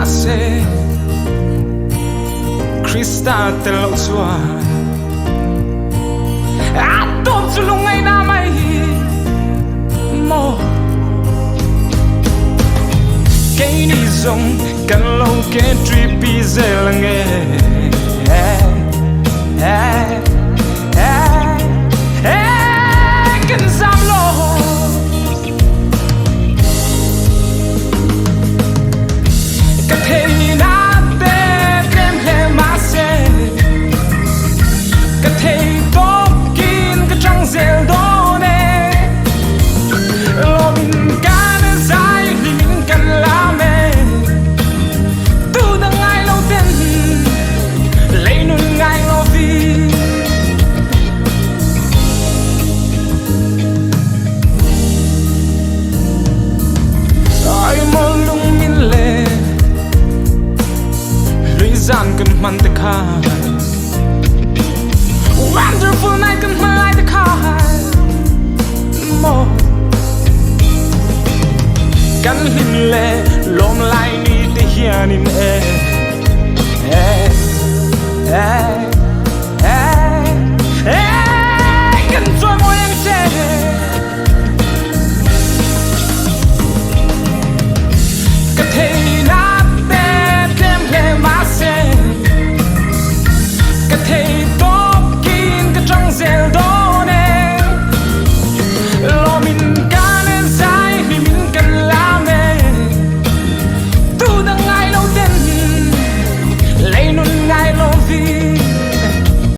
se Krista te lo chua a tom chu lungai na mai mo cái ni zong kan lo ke tripi zelange kan sam lo ka thei na te kem he ma se ka thei to kin ka chang zel do ne lo min kan zai li min kan la me tu da ngai lo ten le nun ngai lo vi ai mo lung min le lui zan kan man te kha wonderful night kan man lai te kha mo kan hin le lom lai ni te hian in